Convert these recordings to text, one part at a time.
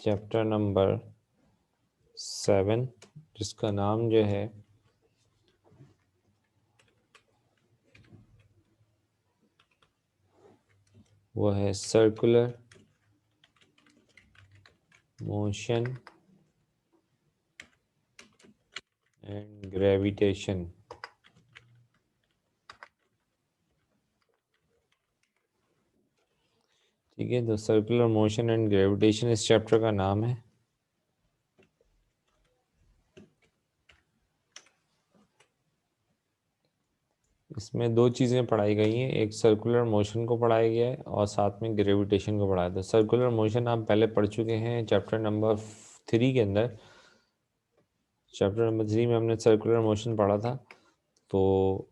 Chapter number 7, जिसका नाम जो है वो है सर्कुलर मोशन एंड ग्रेविटेशन। ठीक है, तो सर्कुलर मोशन एंड ग्रेविटेशन इस चैप्टर का नाम है। इसमें दो चीज़ें पढ़ाई गई हैं, एक सर्कुलर मोशन को पढ़ाया गया है और साथ में ग्रेविटेशन को पढ़ाया था। सर्कुलर मोशन आप पहले पढ़ चुके हैं चैप्टर नंबर 3 के अंदर। चैप्टर नंबर 3 में हमने सर्कुलर मोशन पढ़ा था, तो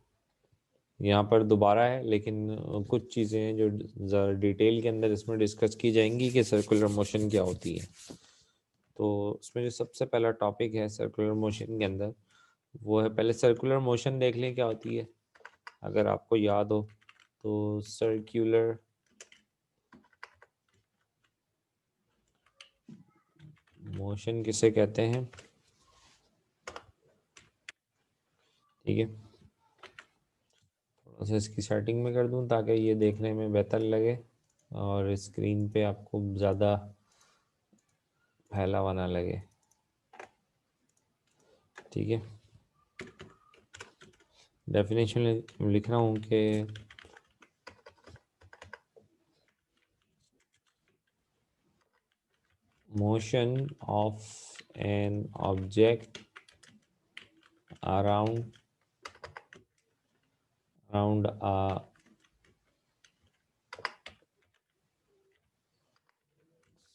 यहाँ पर दोबारा है, लेकिन कुछ चीज़ें हैं जो ज़रा डिटेल के अंदर इसमें डिस्कस की जाएंगी कि सर्कुलर मोशन क्या होती है। तो उसमें जो सबसे पहला टॉपिक है सर्कुलर मोशन के अंदर, वो है, पहले सर्कुलर मोशन देख लें क्या होती है। अगर आपको याद हो तो सर्कुलर मोशन किसे कहते हैं। ठीक है, थोड़ा सा इसकी सेटिंग में कर दूं ताकि ये देखने में बेहतर लगे और स्क्रीन पे आपको ज़्यादा फैला हुआ ना लगे। ठीक है, डेफिनेशन लिख रहा हूँ कि motion of an object around a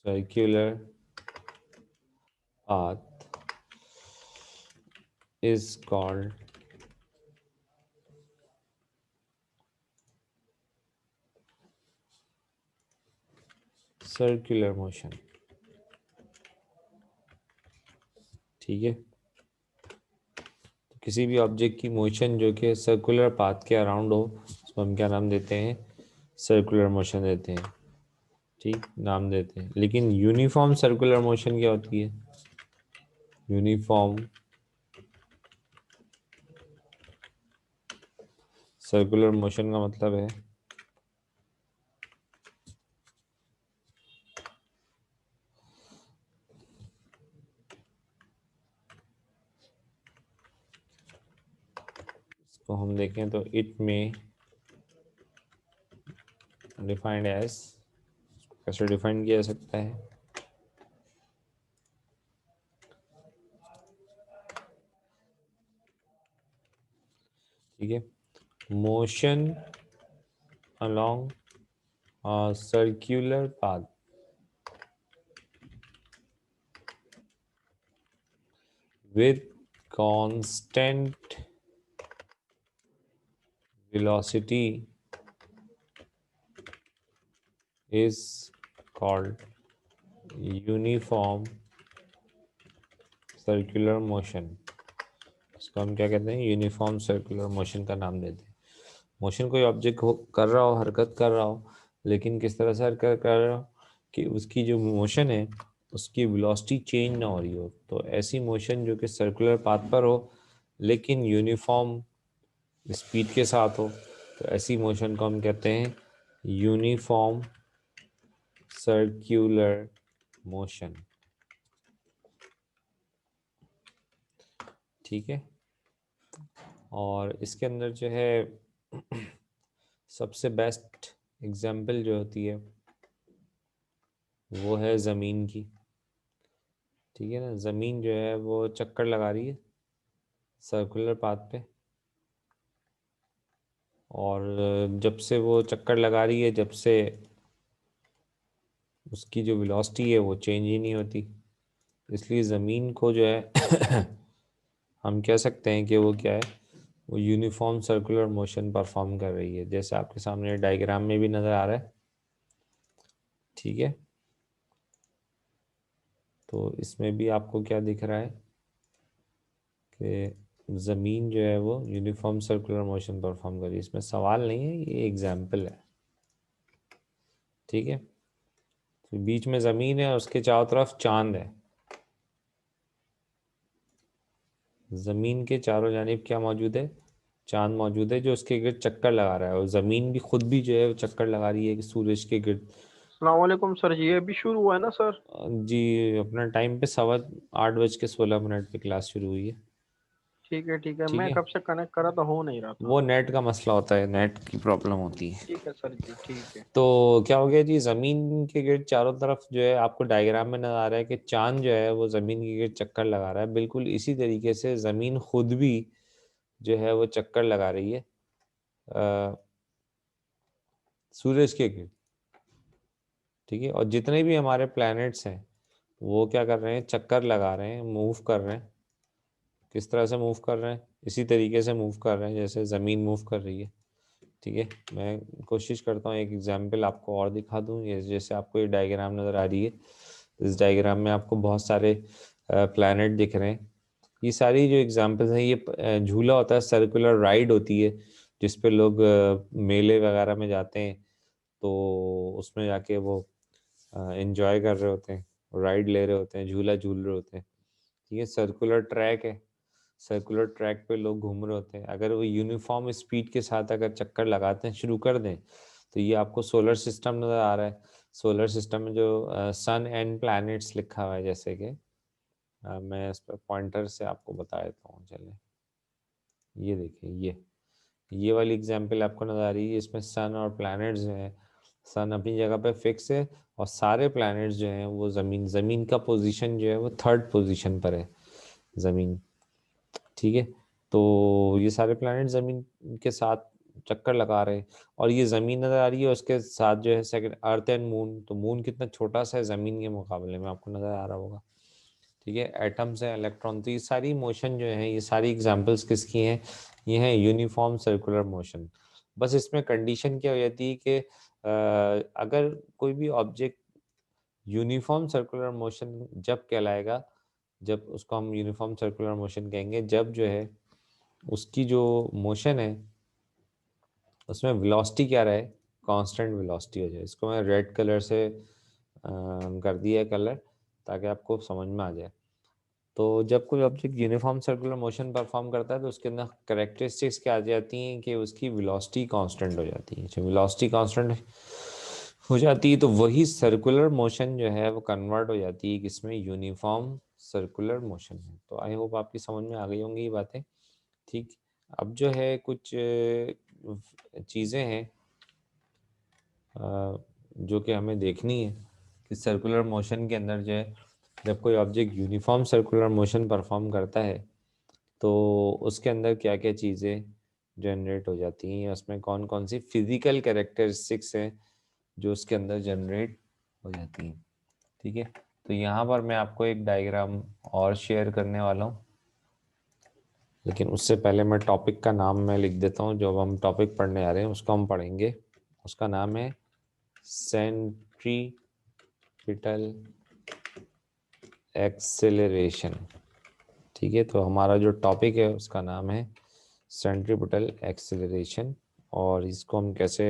circular path is called circular motion। ठीक है, तो किसी भी ऑब्जेक्ट की मोशन जो कि सर्कुलर पाथ के अराउंड हो, उसको हम क्या नाम देते हैं, सर्कुलर मोशन देते हैं। ठीक, नाम देते हैं। लेकिन यूनिफॉर्म सर्कुलर मोशन क्या होती है। यूनिफॉर्म सर्कुलर मोशन का मतलब है इसको हम देखें तो इट में डिफाइंड एज, कैसे डिफाइन किया जा सकता है। ठीक है, motion along a circular path with constant velocity is called uniform circular motion। इसको हम क्या कहते हैं, यूनिफॉर्म सर्कुलर मोशन का नाम देते हैं। मोशन कोई ऑब्जेक्ट कर रहा हो, हरकत कर रहा हो, लेकिन किस तरह से हरकत कर रहा हो कि उसकी जो मोशन है उसकी वेलोसिटी चेंज ना हो रही हो, तो ऐसी मोशन जो कि सर्कुलर पाथ पर हो लेकिन यूनिफॉर्म स्पीड के साथ हो, तो ऐसी मोशन को हम कहते हैं यूनिफॉर्म सर्कुलर मोशन। ठीक है, और इसके अंदर जो है सबसे बेस्ट एग्जाम्पल जो होती है वो है ज़मीन की। ठीक है ना, ज़मीन जो है वो चक्कर लगा रही है सर्कुलर पाथ पे, और जब से वो चक्कर लगा रही है, जब से उसकी जो वेलोसिटी है वो चेंज ही नहीं होती, इसलिए ज़मीन को जो है हम कह सकते हैं कि वो क्या है, वो यूनिफॉर्म सर्कुलर मोशन परफॉर्म कर रही है, जैसे आपके सामने डायग्राम में भी नज़र आ रहा है। ठीक है, तो इसमें भी आपको क्या दिख रहा है कि ज़मीन जो है वो यूनिफॉर्म सर्कुलर मोशन परफॉर्म कर रही है। इसमें सवाल नहीं है, ये एग्जाम्पल है। ठीक है, तो बीच में जमीन है और उसके चारों तरफ चांद है। जमीन के चारों जानिब क्या मौजूद है? चांद मौजूद है जो उसके गिर्द चक्कर लगा रहा है, और जमीन भी खुद भी जो है वो चक्कर लगा रही है कि सूरज के गिर्द। अस्सलाम वालेकुम सर जी, अभी शुरू हुआ है ना सर? जी, अपना टाइम पे 8:16 पे क्लास शुरू हुई है। ठीक है ठीक है, ठीक मैं है, कब से कनेक्ट करा तो हो नहीं रहा था। वो नेट का मसला होता है, नेट की प्रॉब्लम होती है। ठीक है सर जी, ठीक है। तो क्या हो गया जी, जमीन के गिर्द चारों तरफ जो है आपको डायग्राम में नजर आ रहा है कि चांद जो है वो जमीन के गिर्द चक्कर लगा रहा है। बिल्कुल इसी तरीके से जमीन खुद भी जो है वो चक्कर लगा रही है सूरज के गिर्द। ठीक है, और जितने भी हमारे प्लैनेट्स हैं वो क्या कर रहे हैं? चक्कर लगा रहे हैं, मूव कर रहे हैं। किस तरह से मूव कर रहे हैं? इसी तरीके से मूव कर रहे हैं जैसे ज़मीन मूव कर रही है। ठीक है, मैं कोशिश करता हूँ एक एग्जांपल आपको और दिखा दूँ। ये जैसे आपको ये डायग्राम नज़र आ रही है, इस डायग्राम में आपको बहुत सारे प्लैनेट दिख रहे हैं। ये सारी जो एग्जांपल्स हैं, ये झूला होता है, सर्कुलर राइड होती है जिस पे लोग मेले वगैरह में जाते हैं, तो उसमें जाके वो एंजॉय कर रहे होते हैं, राइड ले रहे होते हैं, झूला झूल रहे होते हैं। ठीक है, सर्कुलर ट्रैक है, सर्कुलर ट्रैक पे लोग घूम रहे होते हैं। अगर वो यूनिफॉर्म स्पीड के साथ अगर चक्कर लगाते हैं शुरू कर दें, तो ये आपको सोलर सिस्टम नज़र आ रहा है। सोलर सिस्टम में जो सन एंड प्लैनेट्स लिखा हुआ है, जैसे कि मैं इस पर पॉइंटर से आपको बता देता हूँ। चले, ये देखिए, ये वाली एग्जांपल आपको नज़र आ रही है, इसमें सन और प्लैनेट्स जो हैं, सन अपनी जगह पे फिक्स है और सारे प्लैनेट्स जो हैं वो ज़मीन का पोजीशन जो है वो थर्ड पोजीशन पर है, ज़मीन। ठीक है, तो ये सारे प्लैनेट ज़मीन के साथ चक्कर लगा रहे हैं, और ये ज़मीन नज़र आ रही है, उसके साथ जो है सेकंड अर्थ एंड मून। तो मून कितना छोटा सा है ज़मीन के मुकाबले में, आपको नज़र आ रहा होगा। ठीक है, एटम्स हैं, इलेक्ट्रॉन। तो ये सारी मोशन जो है, ये सारी एग्जांपल्स किसकी हैं? ये हैं यूनिफॉर्म सर्कुलर मोशन। बस इसमें कंडीशन क्या हो जाती है कि अगर कोई भी ऑब्जेक्ट यूनिफॉर्म सर्कुलर मोशन जब कहलाएगा, जब उसको हम यूनिफॉर्म सर्कुलर मोशन कहेंगे, जब जो है उसकी जो मोशन है उसमें वेलोसिटी क्या रहे? कांस्टेंट वेलोसिटी हो जाए। इसको मैं रेड कलर से कर दिया है कलर, ताकि आपको समझ में आ जाए। तो जब कोई object uniform circular motion perform करता है तो उसके अंदर करेक्टरिस्टिक्स क्या आ जाती हैं कि उसकी वेलोसिटी कांस्टेंट हो जाती है। जब वेलोसिटी कांस्टेंट हो जाती है तो वही सर्कुलर मोशन जो है वो कन्वर्ट हो जाती है किसमें? यूनिफॉर्म सर्कुलर मोशन में। तो आई होप आपकी समझ में आ गई होंगी ये बातें। ठीक, अब जो है कुछ चीज़ें हैं जो कि हमें देखनी है कि सर्कुलर मोशन के अंदर जो है, जब कोई object uniform circular motion perform करता है तो उसके अंदर क्या क्या चीज़ें जनरेट हो जाती हैं, उसमें कौन कौन सी फिजिकल कैरेक्टरिस्टिक्स हैं जो उसके अंदर जनरेट हो जाती हैं। ठीक है, तो यहाँ पर मैं आपको एक डायग्राम और शेयर करने वाला हूँ, लेकिन उससे पहले मैं टॉपिक का नाम मैं लिख देता हूँ। जो अब हम टॉपिक पढ़ने आ रहे हैं उसको हम पढ़ेंगे, उसका नाम है सेंट्रीपिटल एक्सेलरेशन। ठीक है, तो हमारा जो टॉपिक है उसका नाम है सेंट्रीपिटल एक्सेलरेशन, और इसको हम कैसे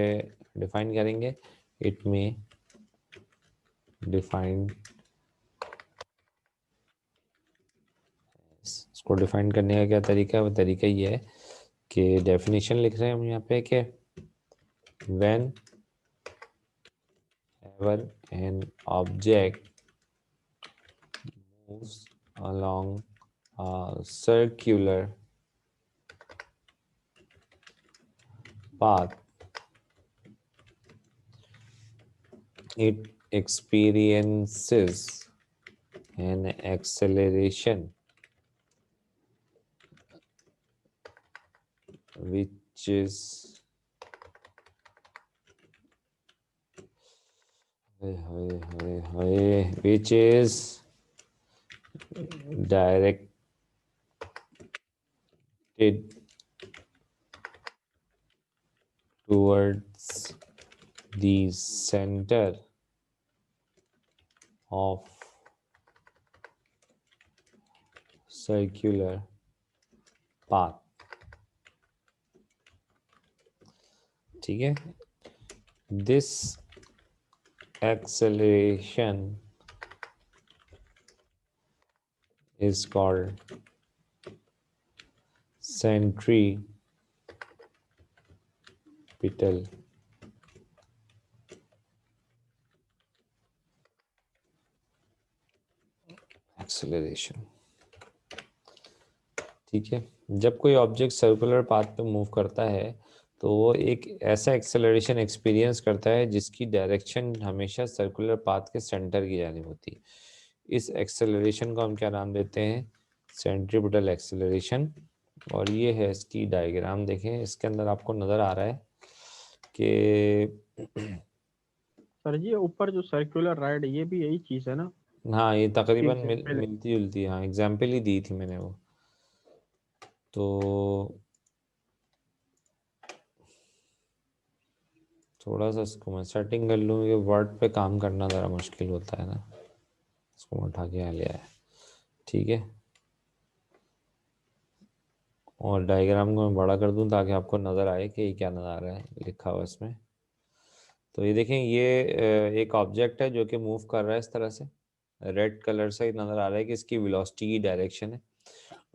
डिफाइन करेंगे? इट में डिफाइन, इसको डिफाइन करने का क्या तरीका है? वो तरीका ये है कि डेफिनेशन लिख रहे हैं हम यहाँ पे कि when ever an object moves along a circular path, it experiences an acceleration which is which is directed towards the center of circular path। ठीक है, this acceleration is called centripetal acceleration। ठीक है, जब कोई ऑब्जेक्ट सर्कुलर पाथ पे move करता है तो वो एक ऐसा एक्सेलरेशन एक्सपीरियंस करता है जिसकी डायरेक्शन हमेशा सर्कुलर पाथ के सेंटर की जानिब होती है। इस एक्सेलरेशन को हम क्या नाम देते हैं? Centripetal acceleration. और ये है इसकी डायग्राम, देखें इसके अंदर आपको नज़र आ रहा है कि सर जी ऊपर जो सर्कुलर राइड ये भी यही चीज है ना? हाँ, ये इसकी तकरीबन एग्जाम्पल है। मिलती जुलती, हाँ एग्जाम्पल ही दी थी मैंने वो। तो थोड़ा सा इसको मैं सेटिंग कर लूँ, ये वर्ड पे काम करना ज़रा मुश्किल होता है ना। इसको मैं उठा के यहाँ ले आया, ठीक है। और डायग्राम को मैं बड़ा कर दूँ ताकि आपको नज़र आए कि ये क्या नज़र आ रहा है लिखा हुआ इसमें। तो ये देखें, ये एक ऑब्जेक्ट है जो कि मूव कर रहा है इस तरह से। रेड कलर से नज़र आ रहा है कि इसकी वेलोसिटी की डायरेक्शन है।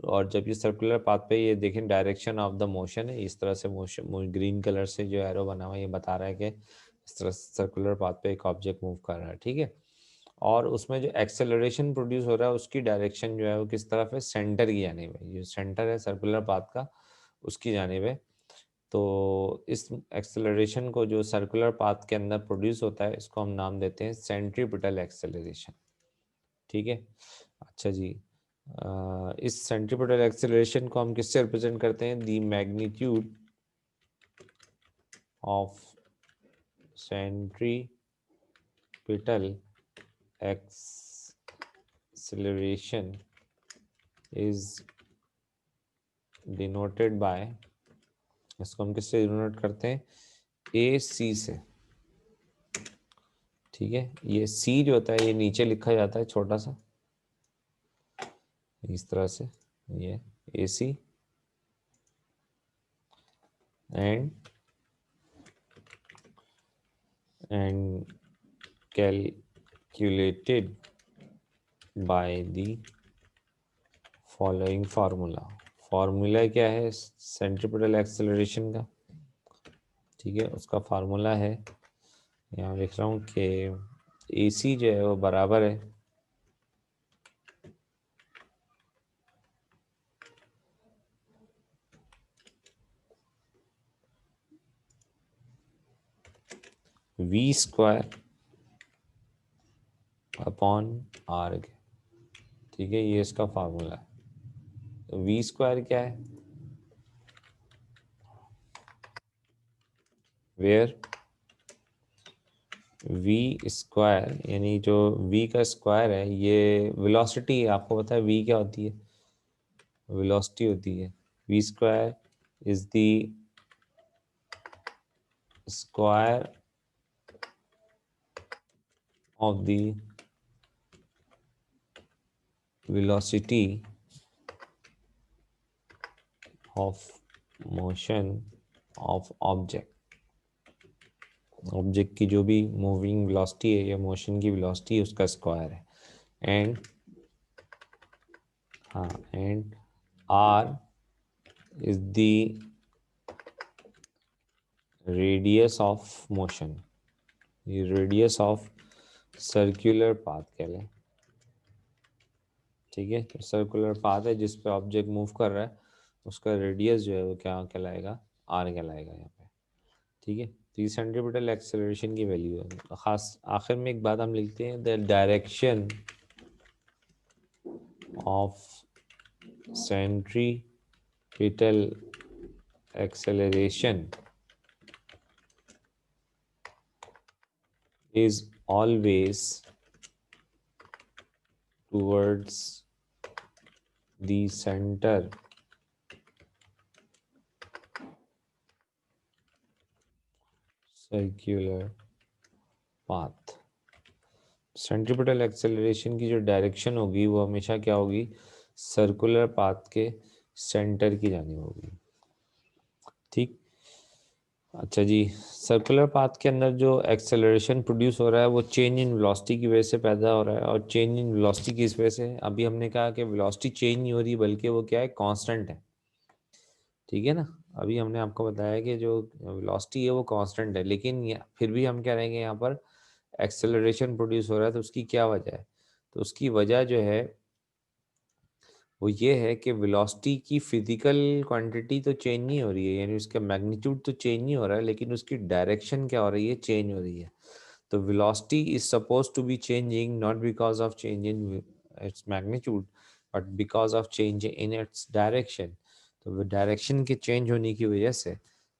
और जब ये सर्कुलर पाथ पे, ये देखें डायरेक्शन ऑफ द मोशन है इस तरह से। मोशन ग्रीन कलर से जो एरो बना हुआ है ये बता रहा है कि इस तरह सर्कुलर पाथ पे एक ऑब्जेक्ट मूव कर रहा है, ठीक है। और उसमें जो एक्सेलरेशन प्रोड्यूस हो रहा है उसकी डायरेक्शन जो है वो किस तरफ है? सेंटर की जानिब है। ये सेंटर है सर्कुलर पाथ का, उसकी जानिब है। तो इस एक्सेलरेशन को जो सर्कुलर पाथ के अंदर प्रोड्यूस होता है इसको हम नाम देते हैं सेंट्रीपिटल एक्सेलरेशन, ठीक है। अच्छा जी, इस सेंट्रीपिटल एक्सेलरेशन को हम किससे रिप्रेजेंट करते हैं? The magnitude of centripetal acceleration is denoted by, इसको हम किससे डिनोट करते हैं? ए सी से, ठीक है। ये सी जो होता है ये नीचे लिखा जाता है छोटा सा इस तरह से, ये A C and calculated by the following formula. Formula क्या है सेंट्रीपिटल एक्सेलरेशन का? ठीक है, उसका फार्मूला है, यहाँ लिख रहा हूँ कि ए सी जो है वो बराबर है वी स्क्वायर अपॉन आर के, ठीक है। ये इसका फार्मूला है। तो वी स्क्वायर क्या है? वेयर वी स्क्वायर, यानी जो वी का स्क्वायर है ये वेलोसिटी है। आपको पता है वी क्या होती है? वेलोसिटी होती है। V square is the square of the velocity of motion of object। Object की जो भी मूविंग वेलोसिटी है या मोशन की वेलोसिटी है उसका स्क्वायर है। एंड हाँ, and R is the radius of motion. ये रेडियस ऑफ सर्कुलर पाथ कह लें, ठीक है। तो सर्कुलर पाथ है जिस पे ऑब्जेक्ट मूव कर रहा है उसका रेडियस जो है वो क्या कहलाएगा? आर कहलाएगा यहाँ पे, ठीक है। तो ये सेंट्रीपिटल एक्सेलरेशन की वैल्यू है। खास आखिर में एक बात हम लिखते हैं, the direction of centripetal acceleration is always towards the center circular path। Centripetal acceleration की जो डायरेक्शन होगी वो हमेशा क्या होगी? सर्कुलर पाथ के सेंटर की जानी होगी, ठीक। अच्छा जी, सर्कुलर पाथ के अंदर जो एक्सेलरेशन प्रोड्यूस हो रहा है वो चेंज इन वेलोसिटी की वजह से पैदा हो रहा है, और चेंज इन वेलोसिटी किस वजह से? अभी हमने कहा कि वेलोसिटी चेंज नहीं हो रही बल्कि वो क्या है, कांस्टेंट है, ठीक है ना। अभी हमने आपको बताया कि जो वेलोसिटी है वो कांस्टेंट है, लेकिन फिर भी हम कह रहे हैं कि यहाँ पर एक्सेलरेशन प्रोड्यूस हो रहा है, तो उसकी क्या वजह है? तो उसकी वजह जो है वो ये है कि वेलोसिटी की फिजिकल क्वांटिटी तो चेंज नहीं हो रही है, यानी उसका मैग्नीट्यूड तो चेंज नहीं हो रहा है, लेकिन उसकी डायरेक्शन क्या हो रही है, चेंज हो रही है। तो velocity is supposed to be changing not because of change in its magnitude but because of change in its direction। तो डायरेक्शन के चेंज होने की वजह से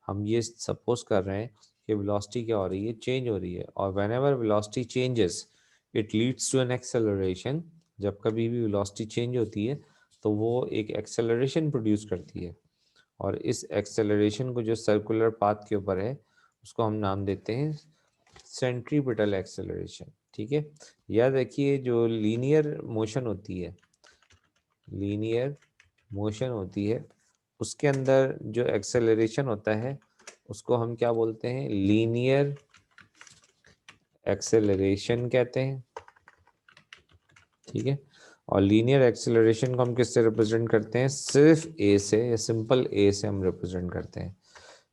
हम ये सपोज कर रहे हैं कि velocity क्या हो रही है, चेंज हो रही है, और whenever velocity changes it leads to an acceleration। जब कभी भी velocity चेंज होती है तो वो एक acceleration प्रोड्यूस करती है, और इस acceleration को जो सर्कुलर पाथ के ऊपर है उसको हम नाम देते हैं सेंट्रीपिटल एक्सेलरेशन, ठीक है। याद रखिए जो लीनियर मोशन होती है, लीनियर मोशन होती है उसके अंदर जो एक्सेलरेशन होता है उसको हम क्या बोलते हैं, लीनियर एक्सेलरेशन कहते हैं, ठीक है। और लीनियर एक्सेलरेशन को हम किससे रिप्रेजेंट करते हैं, सिर्फ ए से, या सिंपल ए से हम रिप्रेजेंट करते हैं।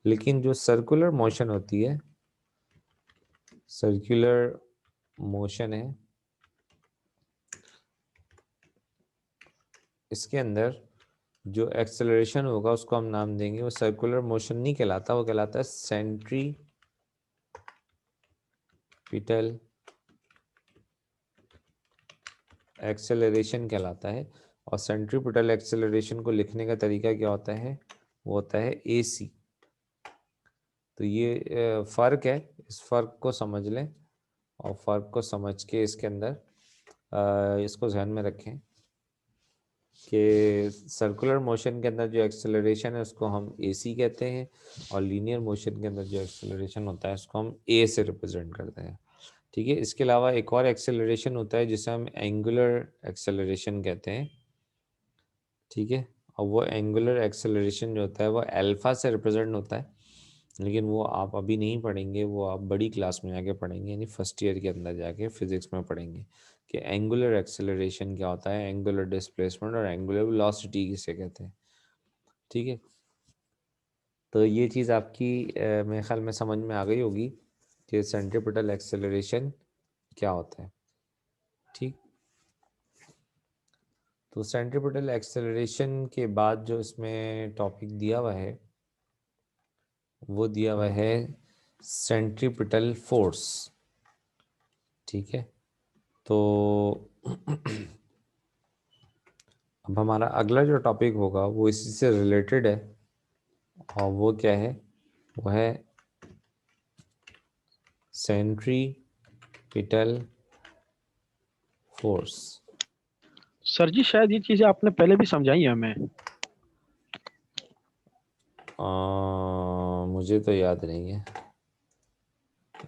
लेकिन जो सर्कुलर मोशन होती है, सर्कुलर मोशन है, इसके अंदर जो एक्सेलरेशन होगा उसको हम नाम देंगे, वो सर्कुलर मोशन नहीं कहलाता, वो कहलाता है सेंट्रीपिटल एक्सेलरेशन कहलाता है। और सेंट्रीपिटल एक्सेलरेशन को लिखने का तरीका क्या होता है, वो होता है AC। तो ये फ़र्क है, इस फ़र्क को समझ लें, और फ़र्क को समझ के इसके अंदर इसको ध्यान में रखें कि सर्कुलर मोशन के अंदर जो एक्सेलरेशन है उसको हम AC कहते हैं, और लीनियर मोशन के अंदर जो एक्सेलरेशन होता है उसको हम A से रिप्रेजेंट करते हैं, ठीक है। इसके अलावा एक और एक्सेलरेशन होता है जिसे हम एंगुलर एक्सेलरेशन कहते हैं, ठीक है। और वो एंगुलर एक्सेलरेशन जो होता है वो अल्फा से रिप्रेजेंट होता है, लेकिन वो आप अभी नहीं पढ़ेंगे, वो आप बड़ी क्लास में जाके पढ़ेंगे, यानी फर्स्ट ईयर के अंदर जाके फिजिक्स में पढ़ेंगे कि एंगुलर एक्सेलरेशन क्या होता है, एंगुलर डिस्प्लेसमेंट और एंगुलर वेलोसिटी किसे कहते हैं, ठीक है। तो ये चीज़ आपकी मेरे ख्याल में समझ में आ गई होगी कि सेंट्रीपिटल एक्सेलरेशन क्या होता है, ठीक। तो सेंट्रीपिटल एक्सेलरेशन के बाद जो इसमें टॉपिक दिया हुआ है वो दिया हुआ है सेंट्रीपिटल फोर्स, ठीक है। तो अब हमारा अगला जो टॉपिक होगा वो इसी से रिलेटेड है, और वो क्या है, वो है सेंट्रीपिटल फोर्स। सर जी शायद ये चीजें आपने पहले भी समझाई है हमें। मुझे तो याद नहीं है,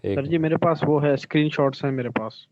एक सर जी मिनट। मेरे पास वो है, स्क्रीनशॉट्स हैं मेरे पास।